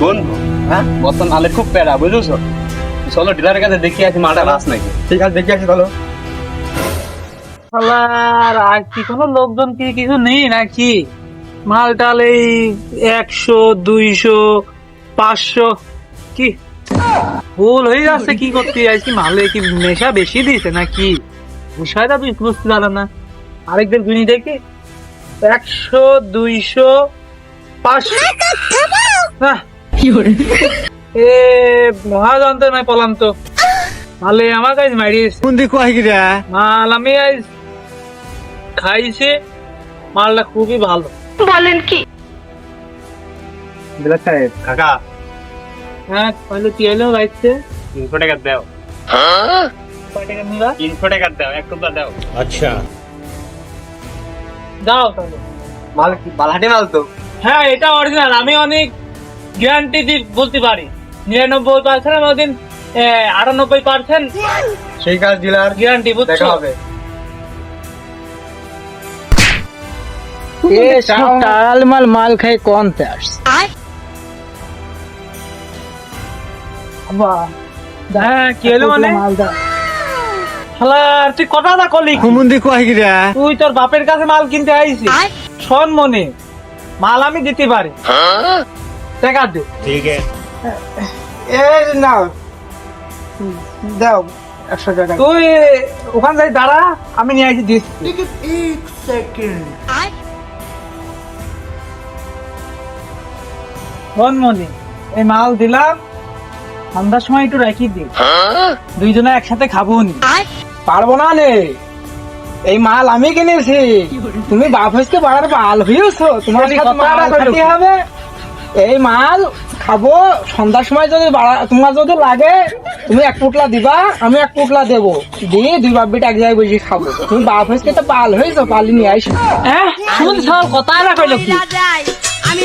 বন্ধু হ্যাঁ বর্তমান মালের খুব প্যারা বুঝেছো, চলো ডিলারের কাছে দেখি আসি মালটা রাস নাকি। ঠিক আছে, দেখে আসি চলো। আর আর কি কোনো লোকজন কি কিছু নেই নাকি? মাল টাল এই 100 200 500 কি ভুল হয়ে যাচ্ছে? কি করতে যাচ্ছি? মালে কি নেশা বেশি দিয়েছে নাকি? বিষয়টা তুই বুঝতে পারো না। আরেকদিন গুনি দেখি 100 200 500 এ মহাযন্ত্রণায় পলাম তো। মালে আমার কাছে মারিয়েছে কোন দিক কয় গিরা? মাল। আমি আজ খাইছি, মালটা খুবই ভালো। ডিলার সাহেব কাকা হ্যাঁ তাহলে কি এলো গাইছে? 300 টাকা দাও। কয় টাকা নিবা? 300 টাকা দাও, এক টুকরা দাও। দাও তাহলে। মাল কি বালাটি মাল তো? হ্যাঁ এটা অরিজিনাল। আমি অনেক গ্যারান্টি দিয়ে বলতে পারি 99% আমি ওদিন 98% সেই কাজ ডিলার, গ্যারান্টি দেখা বুঝছো? হবে। টাল মাল মাল খাই কোন তাস হ্যাঁ কি এলো মানে? শালা তুই কথা না করলি কি? কোন দিক কয় গিরা? তুই তোর বাপের কাছে মাল কিনতে আইছিস, শোন মনে মাল আমি দিতে পারি, টাকা দে। এই নাও, দাও 100 টাকা। তুই ওখান যাই দাঁড়া, আমি নিয়ে আসি দিস। শোন মনে, এই মাল দিলাম, সন্ধ্যার সময় একটু রাখি দি, দুইজনে একসাথে খাবো নি। পারবো না নে, এই মাল আমি কিনেছি, তুমি বাপ হইতে বাড়ার বাল হইছো, তোমার সেটি সাথে কথা মাল না কইলো খেতে কি? হবে। এই মাল খাবো, সন্ধ্যার সময় যদি তোমার যদি লাগে তুমি এক পুটলা দিবা, আমি এক পুটলা দেবো, দিয়ে দুই বাপ বেটা এক জায়গায় বসে খাবো। তুমি বাপ হইতে তো বাল হইছো, পালি নিয়ে আইসো। হ্যাঁ শুন সব কথা না কইলো কি? আমি